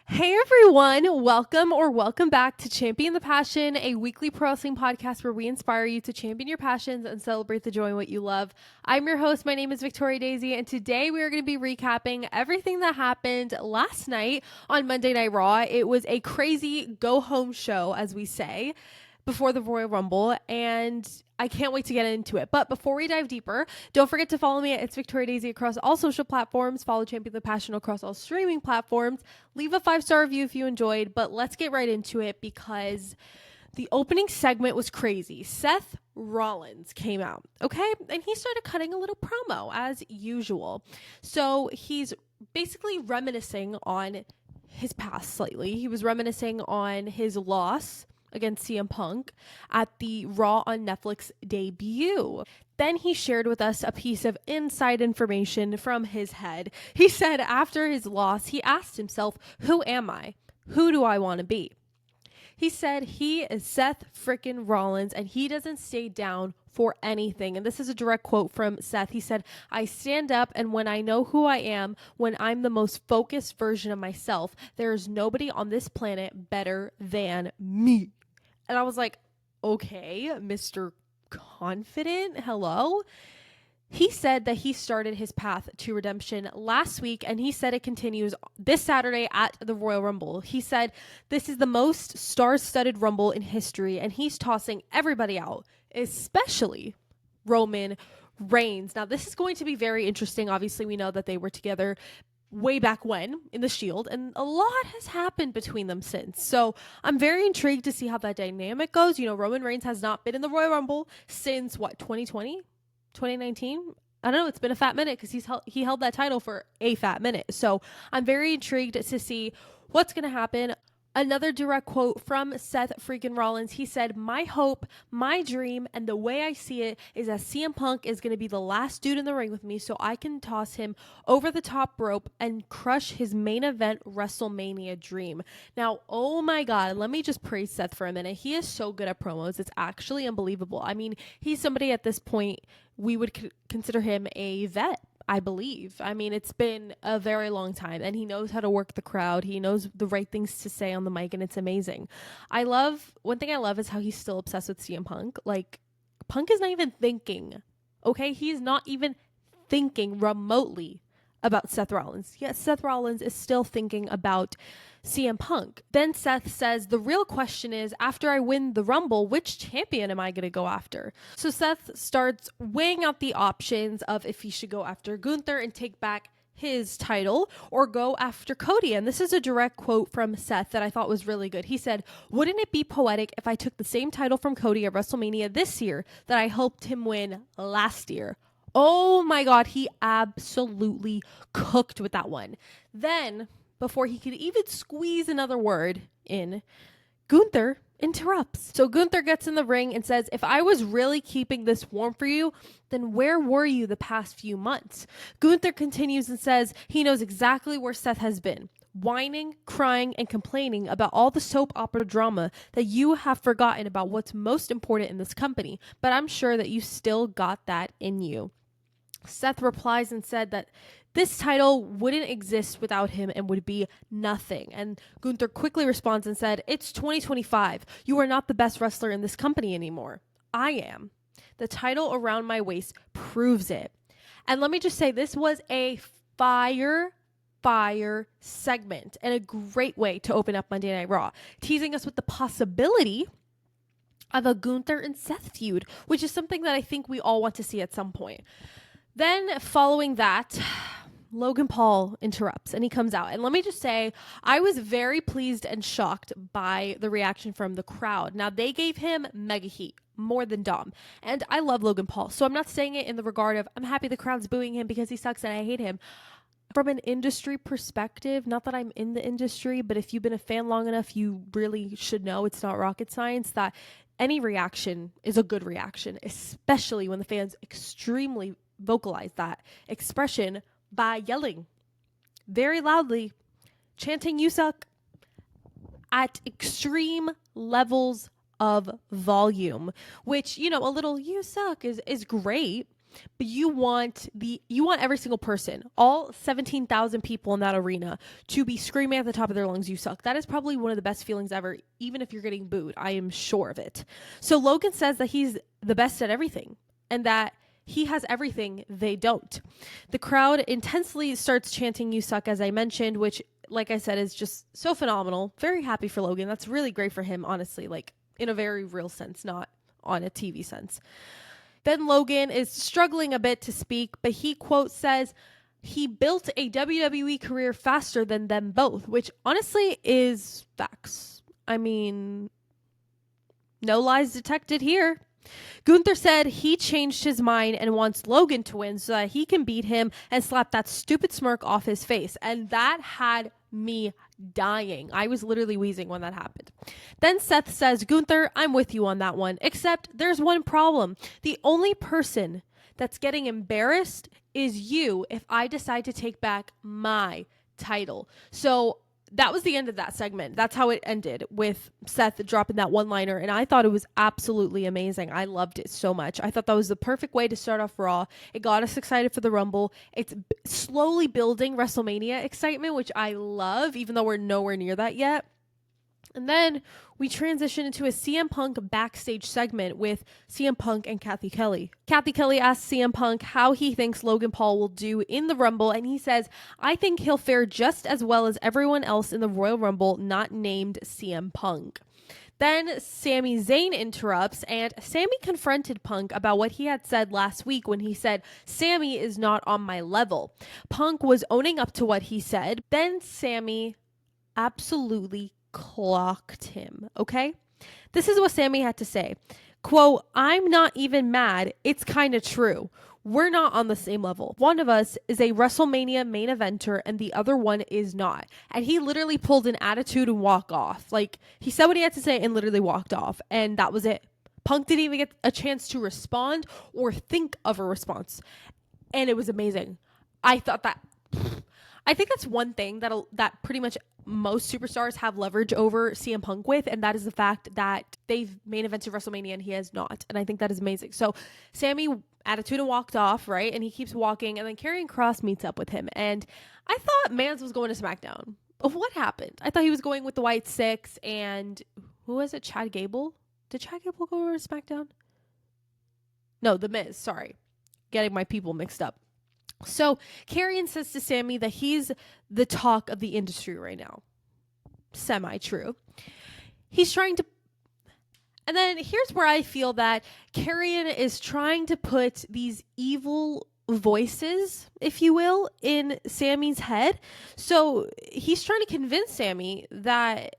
Hey everyone, welcome back to Champion the Passion, a weekly pro wrestling podcast where we inspire you to champion your passions and celebrate the joy in what you love. I'm your host, my name is Victoria Daisy, and today we are going to be recapping everything that happened last night on Monday Night Raw. It was a crazy go-home show, as we say, before the Royal Rumble, and I can't wait to get into it. But before we dive deeper, don't forget to follow me at It's Victoria Daisy across all social platforms. Follow Champion the Passion across all streaming platforms. Leave a 5-star review if you enjoyed. But let's get right into it because the opening segment was crazy. Seth Rollins came out, okay? And he started cutting a little promo as usual. So he's basically reminiscing on his past slightly. He was reminiscing on his loss against CM Punk at the Raw on Netflix debut. Then he shared with us a piece of inside information from his head. He said after his loss, he asked himself, who am I? Who do I want to be? He said he is Seth frickin' Rollins and he doesn't stay down for anything. And this is a direct quote from Seth. He said, I stand up and when I know who I am, when I'm the most focused version of myself, there is nobody on this planet better than me. And I was like, okay, Mr. Confident, hello? He said that he started his path to redemption last week, and he said it continues this Saturday at the Royal Rumble. He said this is the most star-studded Rumble in history, and he's tossing everybody out, especially Roman Reigns. Now, this is going to be very interesting. Obviously, we know that they were together way back when in the Shield, and a lot has happened between them since. So I'm very intrigued to see how that dynamic goes. You know, Roman Reigns has not been in the Royal Rumble since 2020, 2019. I don't know. It's been a fat minute because he held that title for a fat minute. So I'm very intrigued to see what's going to happen. Another direct quote from Seth freaking Rollins. He said, my hope, my dream, and the way I see it is that CM Punk is going to be the last dude in the ring with me so I can toss him over the top rope and crush his main event WrestleMania dream. Now, oh my God, let me just praise Seth for a minute. He is so good at promos. It's actually unbelievable. I mean, he's somebody at this point, we would consider him a vet, I believe. I mean, it's been a very long time and he knows how to work the crowd. He knows the right things to say on the mic and it's amazing. One thing I love is how he's still obsessed with CM Punk. Like, Punk is not even thinking, okay? He's not even thinking remotely about Seth Rollins. Yes, Seth Rollins is still thinking about CM Punk. Then Seth says, the real question is, after I win the Rumble, which champion am I going to go after? So Seth starts weighing out the options of if he should go after Gunther and take back his title or go after Cody. And this is a direct quote from Seth that I thought was really good. He said, wouldn't it be poetic if I took the same title from Cody at WrestleMania this year that I helped him win last year? Oh my God, he absolutely cooked with that one. Then, before he could even squeeze another word in, Gunther interrupts. So Gunther gets in the ring and says, if I was really keeping this warm for you, then where were you the past few months? Gunther continues and says he knows exactly where Seth has been. Whining, crying, and complaining about all the soap opera drama that you have forgotten about what's most important in this company, but I'm sure that you still got that in you. Seth replies and said that this title wouldn't exist without him and would be nothing. And Gunther quickly responds and said, it's 2025. You are not the best wrestler in this company anymore. I am. The title around my waist proves it. And let me just say, this was a fire segment and a great way to open up Monday Night Raw, teasing us with the possibility of a Gunther and Seth feud, which is something that I think we all want to see at some point. Then following that, Logan Paul interrupts and he comes out. And let me just say, I was very pleased and shocked by the reaction from the crowd. Now, they gave him mega heat, more than Dom. And I love Logan Paul. So I'm not saying it in the regard of, I'm happy the crowd's booing him because he sucks and I hate him. From an industry perspective, not that I'm in the industry, but if you've been a fan long enough, you really should know it's not rocket science that any reaction is a good reaction, especially when the fans extremely vocalize that expression by yelling very loudly, chanting "you suck" at extreme levels of volume, which, you know, a little "you suck" is great, but you want every single person, all 17,000 people in that arena, to be screaming at the top of their lungs, "You suck." That is probably one of the best feelings ever, even if you're getting booed. I am sure of it. So Logan says that he's the best at everything and that he has everything they don't. The crowd intensely starts chanting "You suck," as I mentioned, which, like I said, is just so phenomenal. Very happy for Logan. That's really great for him, honestly, like in a very real sense, not on a TV sense. Then Logan is struggling a bit to speak, but he, quote, says he built a WWE career faster than them both, which honestly is facts. I mean, no lies detected here. Gunther said he changed his mind and wants Logan to win so that he can beat him and slap that stupid smirk off his face. And that had me dying. I was literally wheezing when that happened. Then Seth says, "Gunther, I'm with you on that one, except there's one problem. The only person that's getting embarrassed is you if I decide to take back my title." So that was the end of that segment. That's how it ended, with Seth dropping that one-liner, and I thought it was absolutely amazing. I loved it so much. I thought that was the perfect way to start off Raw. It got us excited for the Rumble. It's slowly building WrestleMania excitement, which I love, even though we're nowhere near that yet. And then we transition into a CM Punk backstage segment with CM Punk and Kathy Kelly. Kathy Kelly asks CM Punk how he thinks Logan Paul will do in the Rumble, and he says, "I think he'll fare just as well as everyone else in the Royal Rumble, not named CM Punk." Then Sami Zayn interrupts, and Sami confronted Punk about what he had said last week when he said, "Sami is not on my level." Punk was owning up to what he said. Then Sami absolutely clocked him, okay? This is what Sami had to say. Quote, "I'm not even mad. It's kind of true. We're not on the same level. One of us is a WrestleMania main eventer and the other one is not." And he literally pulled an attitude and walk off. Like, he said what he had to say and literally walked off. And that was it. Punk didn't even get a chance to respond or think of a response. And it was amazing. I think that's one thing that pretty much most superstars have leverage over CM Punk with, and that is the fact that they've main evented WrestleMania and he has not. And I think that is amazing. So Sami attitude and walked off, right? And he keeps walking, and then Karrion Kross meets up with him. And I thought Mans was going to SmackDown. What happened? I thought he was going with the White Six, and who was it? Chad Gable? Did Chad Gable go over to SmackDown? No, The Miz. Sorry. Getting my people mixed up. So Karrion says to Sami that he's the talk of the industry right now. Semi-true. He's trying to... And then here's where I feel that Karrion is trying to put these evil voices, if you will, in Sami's head. So he's trying to convince Sami that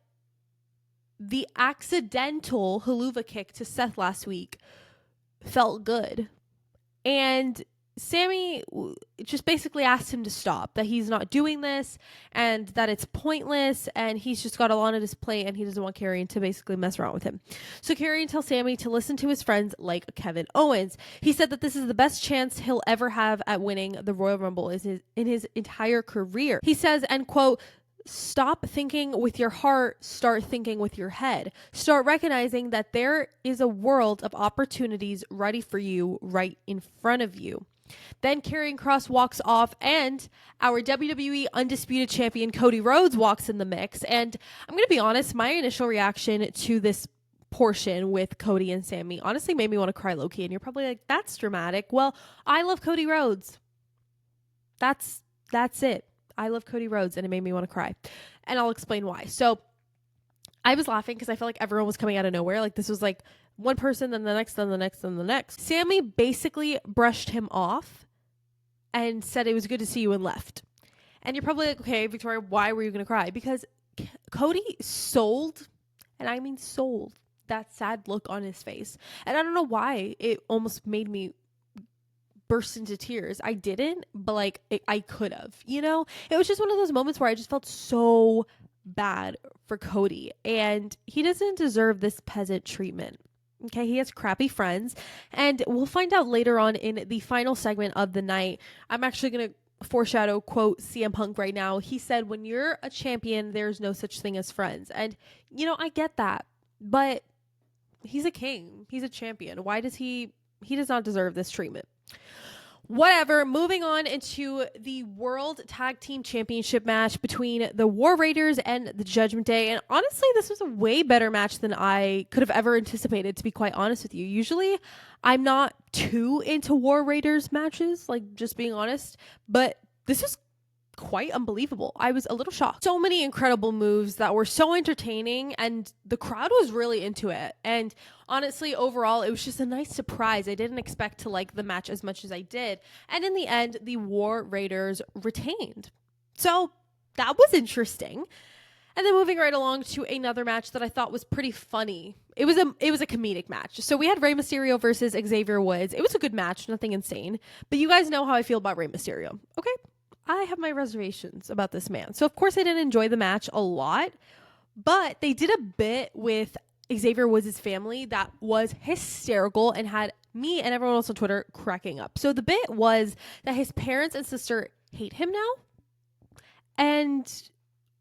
the accidental haluva kick to Seth last week felt good. And Sami just basically asked him to stop, that he's not doing this and that it's pointless, and he's just got a lot on his plate and he doesn't want Karrion to basically mess around with him. So Karrion tells Sami to listen to his friends like Kevin Owens. He said that this is the best chance he'll ever have at winning the Royal Rumble in his entire career. He says, and quote, "Stop thinking with your heart, start thinking with your head. Start recognizing that there is a world of opportunities ready for you right in front of you." Then Karrion Kross walks off, and our WWE Undisputed Champion Cody Rhodes walks in the mix. And I'm going to be honest, my initial reaction to this portion with Cody and Sami honestly made me want to cry low-key. And you're probably like, that's dramatic. Well, I love Cody Rhodes. That's it. I love Cody Rhodes, and it made me want to cry. And I'll explain why. So I was laughing because I felt like everyone was coming out of nowhere. Like, this was like one person, then the next, then the next, then the next. Sami basically brushed him off and said it was good to see you and left. And you're probably like, okay, Victoria, why were you going to cry? Because Cody sold, and I mean sold, that sad look on his face. And I don't know why it almost made me burst into tears. I didn't, but like I could have, you know? It was just one of those moments where I just felt so bad for Cody, and he doesn't deserve this peasant treatment. Okay, he has crappy friends, and we'll find out later on in the final segment of the night. I'm actually going to foreshadow, quote, CM Punk right now. He said, when you're a champion, there's no such thing as friends. And, you know, I get that, but he's a king. He's a champion. Why does he does not deserve this treatment. Whatever. Moving on into the World Tag Team Championship match between the War Raiders and the Judgment Day. And honestly, this was a way better match than I could have ever anticipated, to be quite honest with you. Usually, I'm not too into War Raiders matches, like just being honest, but this was quite unbelievable. I was a little shocked. So many incredible moves that were so entertaining, and the crowd was really into it. And honestly, overall, it was just a nice surprise. I didn't expect to like the match as much as I did. And in the end, the War Raiders retained. So that was interesting. And then moving right along to another match that I thought was pretty funny. It was a comedic match. So we had Rey Mysterio versus Xavier Woods. It was a good match, nothing insane. But you guys know how I feel about Rey Mysterio. Okay? I have my reservations about this man. So of course I didn't enjoy the match a lot, but they did a bit with Xavier Woods' family that was hysterical and had me and everyone else on Twitter cracking up. So the bit was that his parents and sister hate him now, and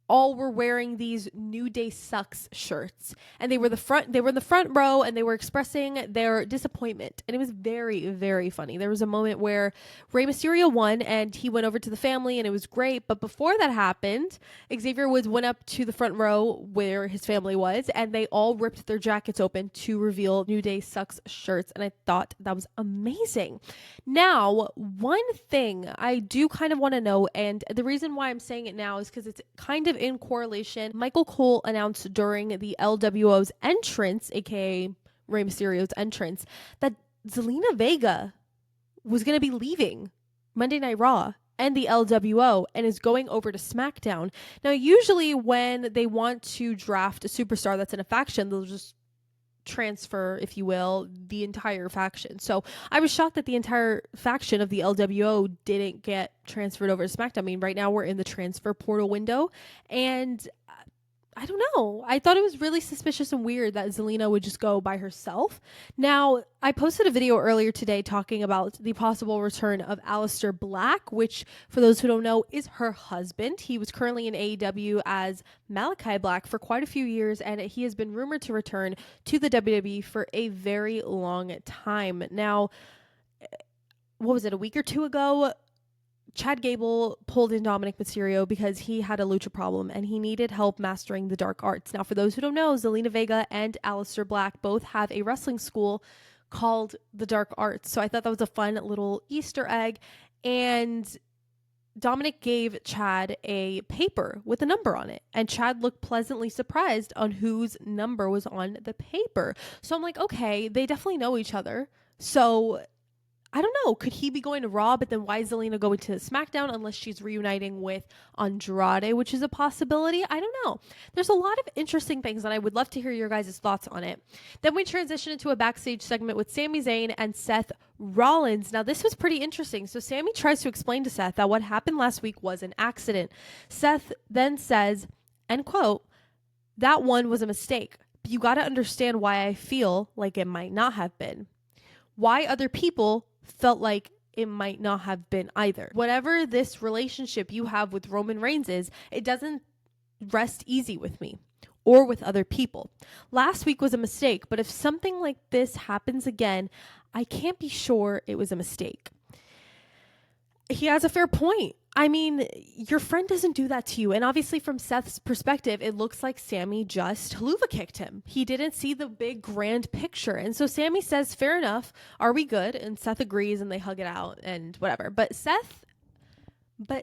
all were wearing these New Day Sucks shirts, and they were in the front row, and they were expressing their disappointment, and it was very, very funny. There was a moment where Rey Mysterio won, and he went over to the family, and it was great. But before that happened, Xavier Woods went up to the front row where his family was, and they all ripped their jackets open to reveal New Day Sucks shirts, and I thought that was amazing. Now, one thing I do kind of want to know, and the reason why I'm saying it now is because it's kind of in correlation. Michael Cole announced during the LWO's entrance, aka Rey Mysterio's entrance, that Zelina Vega was going to be leaving Monday Night Raw and the LWO and is going over to SmackDown. Now, usually when they want to draft a superstar that's in a faction, they'll just transfer, if you will, the entire faction. So I was shocked that the entire faction of the LWO didn't get transferred over to SmackDown. I mean, right now we're in the transfer portal window, and I don't know. I thought it was really suspicious and weird that Zelina would just go by herself. Now, I posted a video earlier today talking about the possible return of Aleister Black, which, for those who don't know, is her husband. He was currently in AEW as Malachi Black for quite a few years, and he has been rumored to return to the WWE for a very long time. Now, what was it, a week or two ago? Chad Gable pulled in Dominic Mysterio because he had a lucha problem and he needed help mastering the dark arts. Now, for those who don't know, Zelina Vega and Aleister Black both have a wrestling school called the Dark Arts. So I thought that was a fun little Easter egg. And Dominic gave Chad a paper with a number on it. And Chad looked pleasantly surprised on whose number was on the paper. So I'm like, okay, they definitely know each other. So I don't know. Could he be going to Raw, but then why is Zelina going to SmackDown unless she's reuniting with Andrade, which is a possibility? I don't know. There's a lot of interesting things, and I would love to hear your guys' thoughts on it. Then we transition into a backstage segment with Sami Zayn and Seth Rollins. Now, this was pretty interesting. So Sami tries to explain to Seth that what happened last week was an accident. Seth then says, end quote, "That one was a mistake. But you got to understand why I feel like it might not have been. Why other people felt like it might not have been either. Whatever this relationship you have with Roman Reigns is, it doesn't rest easy with me or with other people. Last week was a mistake, but if something like this happens again, I can't be sure it was a mistake." He has a fair point. I mean, your friend doesn't do that to you. And obviously from Seth's perspective, it looks like Sami just haluva kicked him. He didn't see the big grand picture. And so Sami says, fair enough. Are we good? And Seth agrees and they hug it out and whatever. But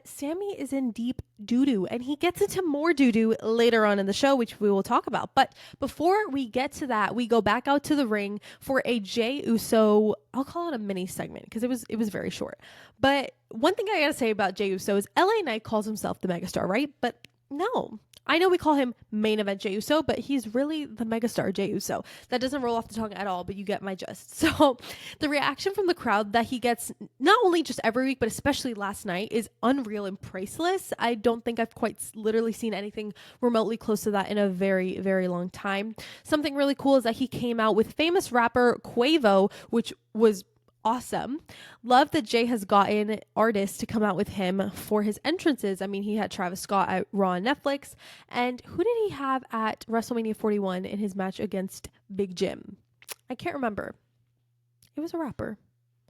Sami is in deep doo-doo, and he gets into more doo-doo later on in the show, which we will talk about. But before we get to that, we go back out to the ring for a Jey Uso, I'll call it a mini segment because it was very short. But one thing I gotta say about Jey Uso is LA Knight calls himself the megastar, right? But no. I know we call him main event Jey Uso, but he's really the megastar Jey Uso. That doesn't roll off the tongue at all, but you get my gist. So the reaction from the crowd that he gets, not only just every week, but especially last night, is unreal and priceless. I don't think I've quite literally seen anything remotely close to that in a very, very long time. Something really cool is that he came out with famous rapper Quavo, which was awesome. Love that Jay has gotten artists to come out with him for his entrances. I mean, he had Travis Scott at Raw and Netflix. And who did he have at WrestleMania 41 in his match against Big Jim? I can't remember. It was a rapper.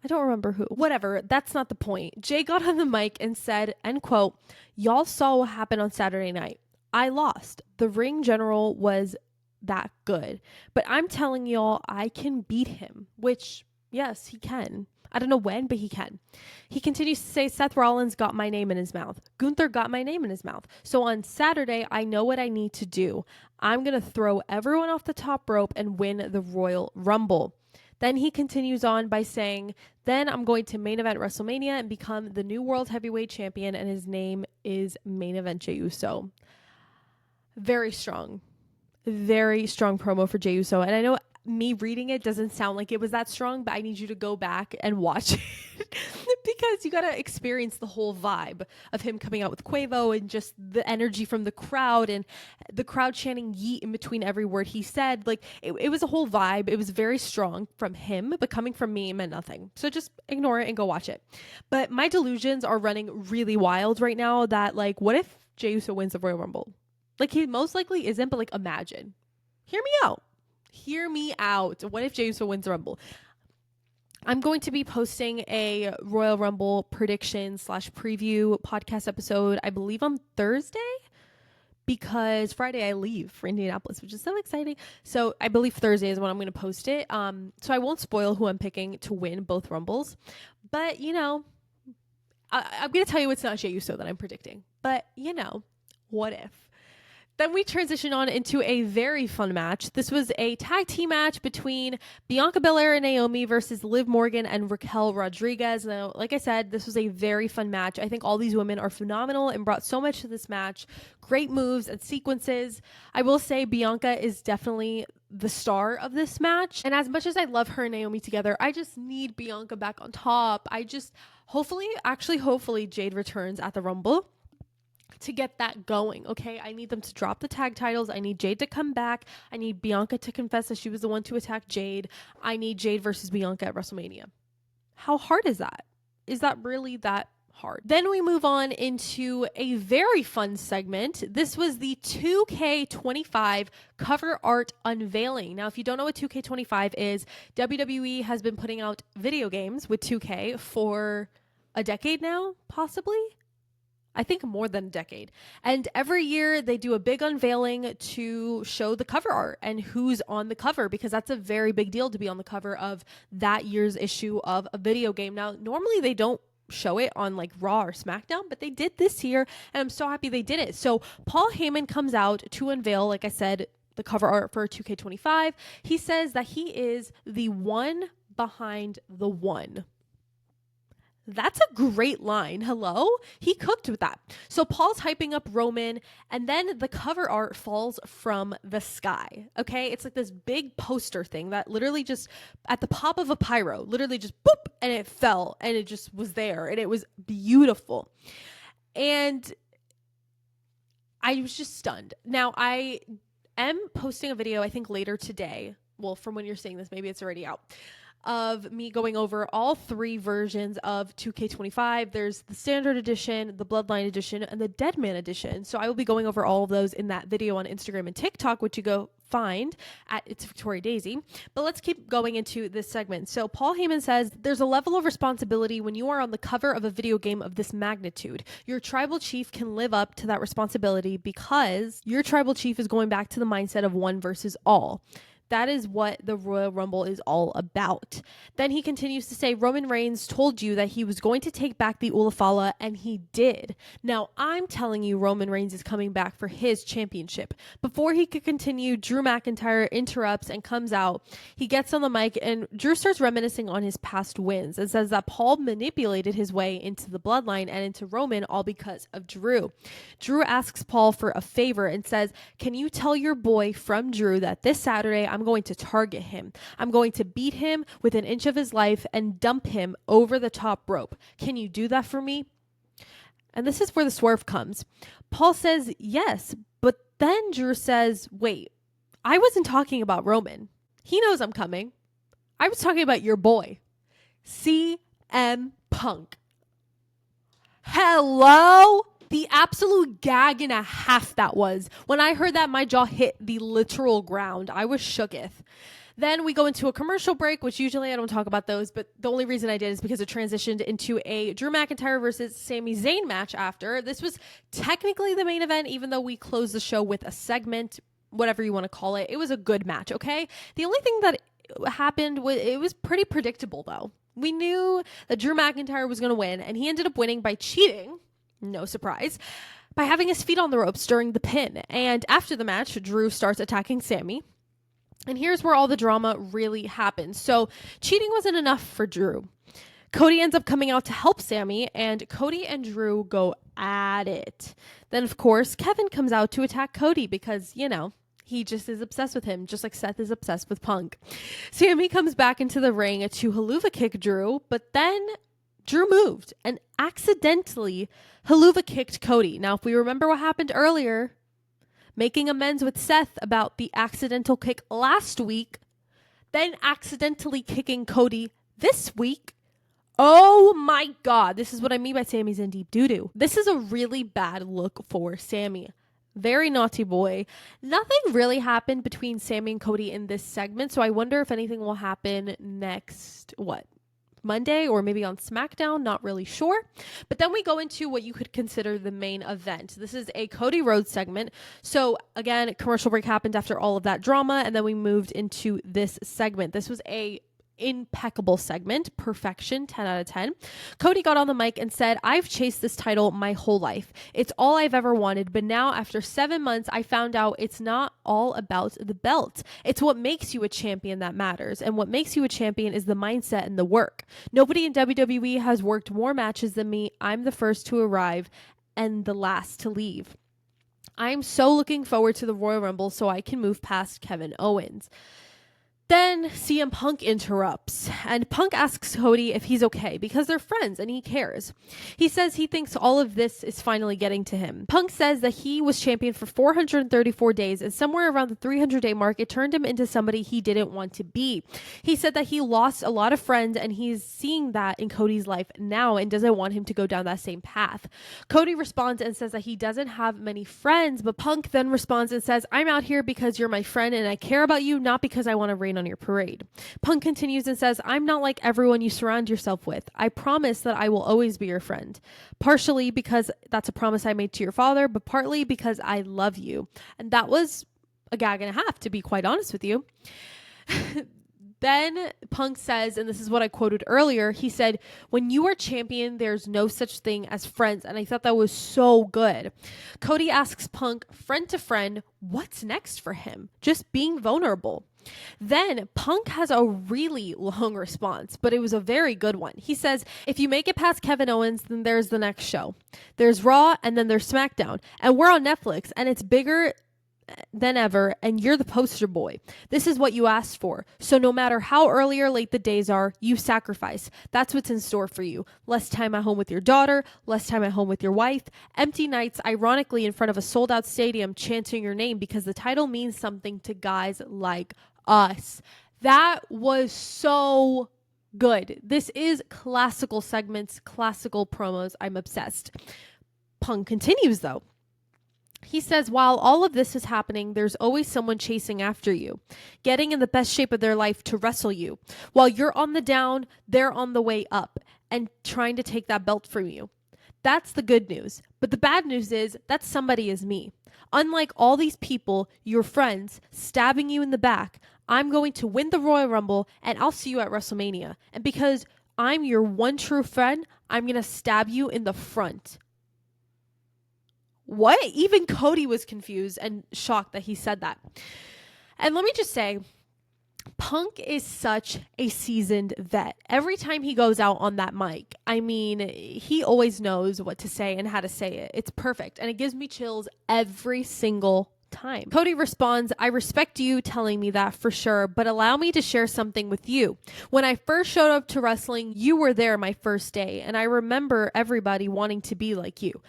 I don't remember who. Whatever, that's not the point. Jay got on the mic and said, end quote, "Y'all saw what happened on Saturday night. I lost. The ring general was that good. But I'm telling y'all, I can beat him." Which, yes, he can. I don't know when, but he can. He continues to say, "Seth Rollins got my name in his mouth. Gunther got my name in his mouth. So on Saturday, I know what I need to do. I'm going to throw everyone off the top rope and win the Royal Rumble." Then he continues on by saying, "Then I'm going to main event WrestleMania and become the new World Heavyweight Champion, and his name is Main Event Jey Uso." Very strong promo for Jey Uso. And I know me reading it doesn't sound like it was that strong, but I need you to go back and watch it because you got to experience the whole vibe of him coming out with Quavo and just the energy from the crowd and the crowd chanting yeet in between every word he said. Like it was a whole vibe. It was very strong from him, but coming from me, it meant nothing. So just ignore it and go watch it. But my delusions are running really wild right now that, like, what if Jey Uso wins the Royal Rumble? Like, he most likely isn't, but like, imagine. Hear me out. What if Jey Uso wins the Rumble? I'm going to be posting a Royal Rumble prediction / preview podcast episode, I believe on Thursday, because Friday I leave for Indianapolis, which is so exciting. So I believe Thursday is when I'm going to post it. So I won't spoil who I'm picking to win both Rumbles, but you know, I'm going to tell you it's not Jey Uso that I'm predicting, but you know, what if? Then we transition on into a very fun match. This was a tag team match between Bianca Belair and Naomi versus Liv Morgan and Raquel Rodriguez. Now, like I said, this was a very fun match. I think all these women are phenomenal and brought so much to this match. Great moves and sequences. I will say Bianca is definitely the star of this match. And as much as I love her and Naomi together, I just need Bianca back on top. Hopefully Jade returns at the Rumble to get that going. Okay, I need them to drop the tag titles. I need Jade to come back. I need Bianca to confess that she was the one to attack Jade. I need Jade versus Bianca at WrestleMania. How hard is that? Is that really that hard? Then we move on into a very fun segment. This was the 2K25 cover art unveiling. Now, if you don't know what 2K25 is, WWE has been putting out video games with 2K for a decade now, possibly. I think more than a decade. And every year they do a big unveiling to show the cover art and who's on the cover, because that's a very big deal to be on the cover of that year's issue of a video game. Now, normally they don't show it on like Raw or SmackDown, but they did this year, and I'm so happy they did it. So Paul Heyman comes out to unveil, like I said, the cover art for 2K25. He says that he is the one behind the one. That's a great line. Hello? He cooked with that. So Paul's hyping up Roman, and then the cover art falls from the sky. Okay? It's like this big poster thing that literally just at the pop of a pyro, literally just boop, and it fell, and it just was there, and it was beautiful. And I was just stunned. Now, I am posting a video, I think later today. Well, from when you're seeing this, maybe it's already out, of me going over all three versions of 2K25. There's the standard edition, the Bloodline edition, and the Deadman edition. So I will be going over all of those in that video on Instagram and TikTok, which you go find at It's Victoria Daisy. But let's keep going into this segment. So Paul Heyman says there's a level of responsibility when you are on the cover of a video game of this magnitude. Your tribal chief can live up to that responsibility because your tribal chief is going back to the mindset of one versus all. That is what the Royal Rumble is all about. Then he continues to say, Roman Reigns told you that he was going to take back the Ulafala, and he did. Now, I'm telling you Roman Reigns is coming back for his championship. Before he could continue, Drew McIntyre interrupts and comes out. He gets on the mic, and Drew starts reminiscing on his past wins and says that Paul manipulated his way into the bloodline and into Roman all because of Drew. Drew asks Paul for a favor and says, can you tell your boy from Drew that this Saturday I'm going to target him. I'm going to beat him with an inch of his life and dump him over the top rope. Can you do that for me? And this is where the swerve comes. Paul says yes, but then Drew says, wait, I wasn't talking about Roman. He knows I'm coming. I was talking about your boy, CM Punk. Hello? The absolute gag and a half that was. When I heard that, my jaw hit the literal ground. I was shooketh. Then we go into a commercial break, which usually I don't talk about those, but the only reason I did is because it transitioned into a Drew McIntyre versus Sami Zayn match after. This was technically the main event, even though we closed the show with a segment, whatever you want to call it. It was a good match, okay? The only thing that happened was it was pretty predictable, though. We knew that Drew McIntyre was going to win, and he ended up winning by cheating. No surprise. By having his feet on the ropes during the pin. And after the match, Drew starts attacking Sami. And here's where all the drama really happens. So cheating wasn't enough for Drew. Cody ends up coming out to help Sami, and Cody and Drew go at it. Then, of course, Kevin comes out to attack Cody because, he just is obsessed with him, just like Seth is obsessed with Punk. Sami comes back into the ring to haluva kick Drew, but then Drew moved and accidentally haluva kicked Cody. Now, if we remember what happened earlier, making amends with Seth about the accidental kick last week, then accidentally kicking Cody this week. Oh my God. This is what I mean by Sami's in deep doo-doo. This is a really bad look for Sami. Very naughty boy. Nothing really happened between Sami and Cody in this segment, so I wonder if anything will happen next, Monday or maybe on SmackDown, not really sure. But then we go into what you could consider the main event. This is a Cody Rhodes segment. So again, commercial break happened after all of that drama, and then we moved into this segment. This was a impeccable segment. Perfection, 10 out of 10. Cody got on the mic and said, "I've chased this title my whole life. It's all I've ever wanted. But now after 7 months, I found out it's not all about the belt. It's what makes you a champion that matters. And what makes you a champion is the mindset and the work. Nobody in WWE has worked more matches than me. I'm the first to arrive and the last to leave. I'm so looking forward to the Royal Rumble so I can move past Kevin Owens." Then CM Punk interrupts, and Punk asks Cody if he's okay because they're friends and he cares. He says he thinks all of this is finally getting to him. Punk says that he was champion for 434 days, and somewhere around the 300-day mark, it turned him into somebody he didn't want to be. He said that he lost a lot of friends, and he's seeing that in Cody's life now and doesn't want him to go down that same path. Cody responds and says that he doesn't have many friends, but Punk then responds and says, "I'm out here because you're my friend and I care about you, not because I want to rain on your parade." Punk continues and says, "I'm not like everyone you surround yourself with. I promise that I will always be your friend. Partially because that's a promise I made to your father, but partly because I love you." And that was a gag and a half, to be quite honest with you. Then Punk says, and this is what I quoted earlier, he said, "When you are champion, there's no such thing as friends." And I thought that was so good. Cody asks Punk, friend to friend, what's next for him? Just being vulnerable. Then Punk has a really long response, but it was a very good one. He says, "If you make it past Kevin Owens, then there's the next show. There's Raw, and then there's SmackDown. And we're on Netflix, and it's bigger than ever, and you're the poster boy. This is what you asked for. So no matter how early or late the days are, you sacrifice. That's what's in store for you. Less time at home with your daughter, less time at home with your wife, empty nights, ironically, in front of a sold-out stadium chanting your name because the title means something to guys like us." That was so good. This is classical segments, classical promos. I'm obsessed. Punk continues, though. He says, "While all of this is happening, there's always someone chasing after you, getting in the best shape of their life to wrestle you. While you're on the down, they're on the way up and trying to take that belt from you. That's the good news. But the bad news is that somebody is me. Unlike all these people, your friends, stabbing you in the back, I'm going to win the Royal Rumble and I'll see you at WrestleMania. And because I'm your one true friend, I'm going to stab you in the front." What? Even Cody was confused and shocked that he said that. And let me just say, Punk is such a seasoned vet. Every time he goes out on that mic, I mean, he always knows what to say and how to say it. It's perfect. And it gives me chills every single time. Cody responds, "I respect you telling me that for sure, but allow me to share something with you. When I first showed up to wrestling, you were there my first day, and I remember everybody wanting to be like you.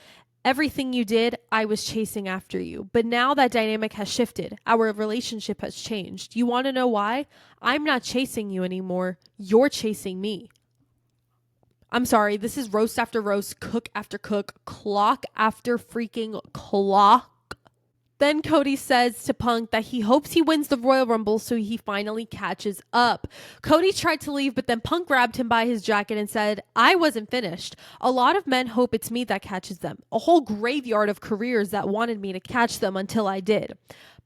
Everything you did, I was chasing after you. But now that dynamic has shifted. Our relationship has changed. You want to know why? I'm not chasing you anymore. You're chasing me." I'm sorry, this is roast after roast, cook after cook, clock after freaking clock. Then Cody says to Punk that he hopes he wins the Royal Rumble so he finally catches up. Cody tried to leave, but then Punk grabbed him by his jacket and said, "I wasn't finished. A lot of men hope it's me that catches them. A whole graveyard of careers that wanted me to catch them until I did."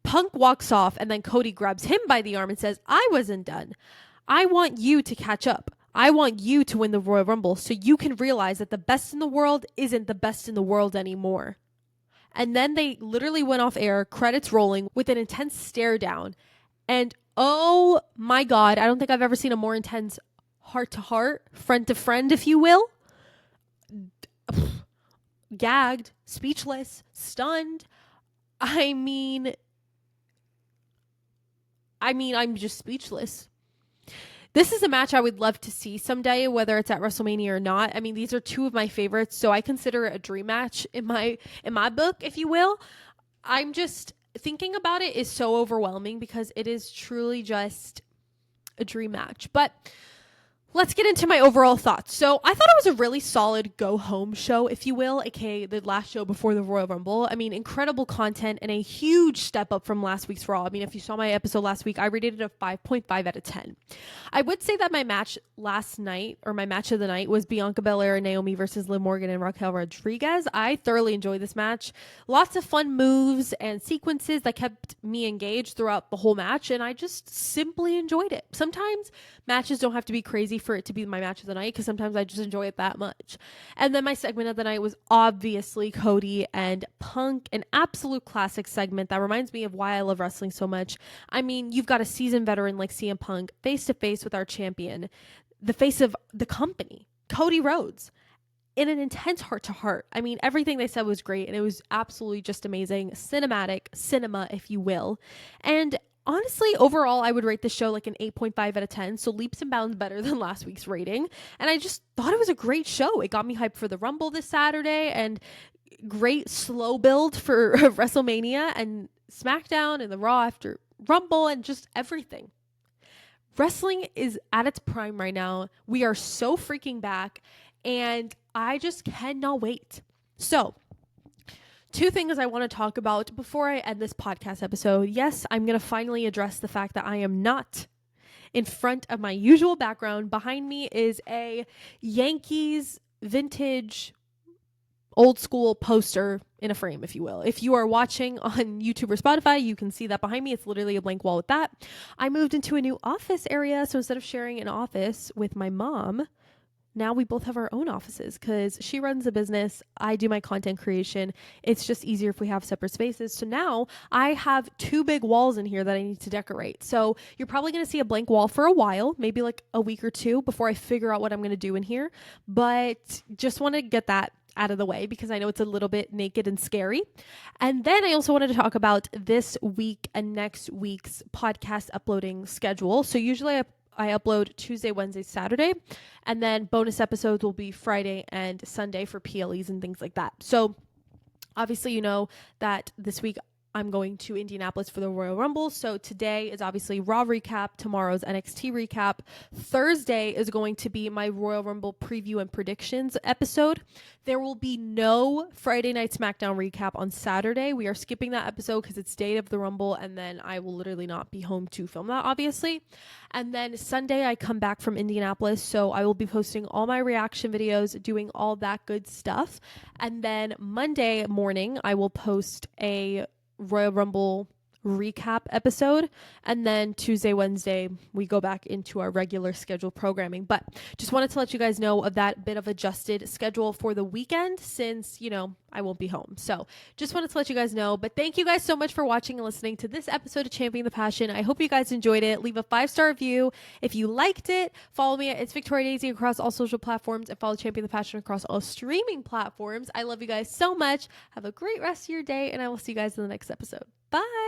Punk walks off, and then Cody grabs him by the arm and says, "I wasn't done. I want you to catch up. I want you to win the Royal Rumble so you can realize that the best in the world isn't the best in the world anymore." And then they literally went off air, credits rolling, with an intense stare down. And oh my God, I don't think I've ever seen a more intense heart to heart, friend to friend, if you will. Gagged, speechless, stunned. I'm just speechless. This is a match I would love to see someday, whether it's at WrestleMania or not. I mean, these are two of my favorites, so I consider it a dream match in my book, if you will. I'm just thinking about it is so overwhelming because it is truly just a dream match. But let's get into my overall thoughts. So I thought it was a really solid go-home show, if you will, aka the last show before the Royal Rumble. I mean, incredible content and a huge step up from last week's Raw. I mean, if you saw my episode last week, I rated it a 5.5 out of 10. I would say that my match last night, or my match of the night, was Bianca Belair and Naomi versus Liv Morgan and Raquel Rodriguez. I thoroughly enjoyed this match. Lots of fun moves and sequences that kept me engaged throughout the whole match, and I just simply enjoyed it. Sometimes matches don't have to be crazy for it to be my match of the night, because sometimes I just enjoy it that much. And then my segment of the night was obviously Cody and Punk, an absolute classic segment that reminds me of why I love wrestling so much. I mean, you've got a seasoned veteran like CM Punk face to face with our champion, the face of the company, Cody Rhodes, in an intense heart to heart. I mean, everything they said was great, and it was absolutely just amazing. Cinematic cinema, if you will. And honestly, overall, I would rate this show like an 8.5 out of 10, so leaps and bounds better than last week's rating. And I just thought it was a great show. It got me hyped for the Rumble this Saturday, and great slow build for WrestleMania and SmackDown and the Raw after Rumble and just everything. Wrestling is at its prime right now. We are so freaking back, and I just cannot wait. So, two things I want to talk about before I end this podcast episode. Yes, I'm going to finally address the fact that I am not in front of my usual background. Behind me is a Yankees vintage old school poster in a frame, if you will. If you are watching on YouTube or Spotify, you can see that behind me. It's literally a blank wall with that. I moved into a new office area, so instead of sharing an office with my mom, now we both have our own offices because she runs a business. I do my content creation. It's just easier if we have separate spaces. So now I have two big walls in here that I need to decorate. So you're probably going to see a blank wall for a while, maybe like a week or two before I figure out what I'm going to do in here. But just want to get that out of the way because I know it's a little bit naked and scary. And then I also wanted to talk about this week and next week's podcast uploading schedule. So usually I upload Tuesday, Wednesday, Saturday, and then bonus episodes will be Friday and Sunday for PLEs and things like that. So obviously, you know that this week I'm going to Indianapolis for the Royal Rumble. So today is obviously Raw recap, tomorrow's NXT recap. Thursday is going to be my Royal Rumble preview and predictions episode. There will be no Friday Night SmackDown recap on Saturday. We are skipping that episode because it's day of the Rumble, and then I will literally not be home to film that, obviously. And then Sunday I come back from Indianapolis, so I will be posting all my reaction videos, doing all that good stuff. And then Monday morning I will post a Royal Rumble recap episode, and then Tuesday, Wednesday we go back into our regular scheduled programming. But just wanted to let you guys know of that bit of adjusted schedule for the weekend since, you know, I won't be home. So just wanted to let you guys know. But thank you guys so much for watching and listening to this episode of Championing the Passion. I hope you guys enjoyed it. Leave a 5-star review if you liked it. Follow me at It's Victoria Daisy across all social platforms, and follow Champion the Passion across all streaming platforms. I love you guys so much. Have a great rest of your day, and I will see you guys in the next episode. Bye.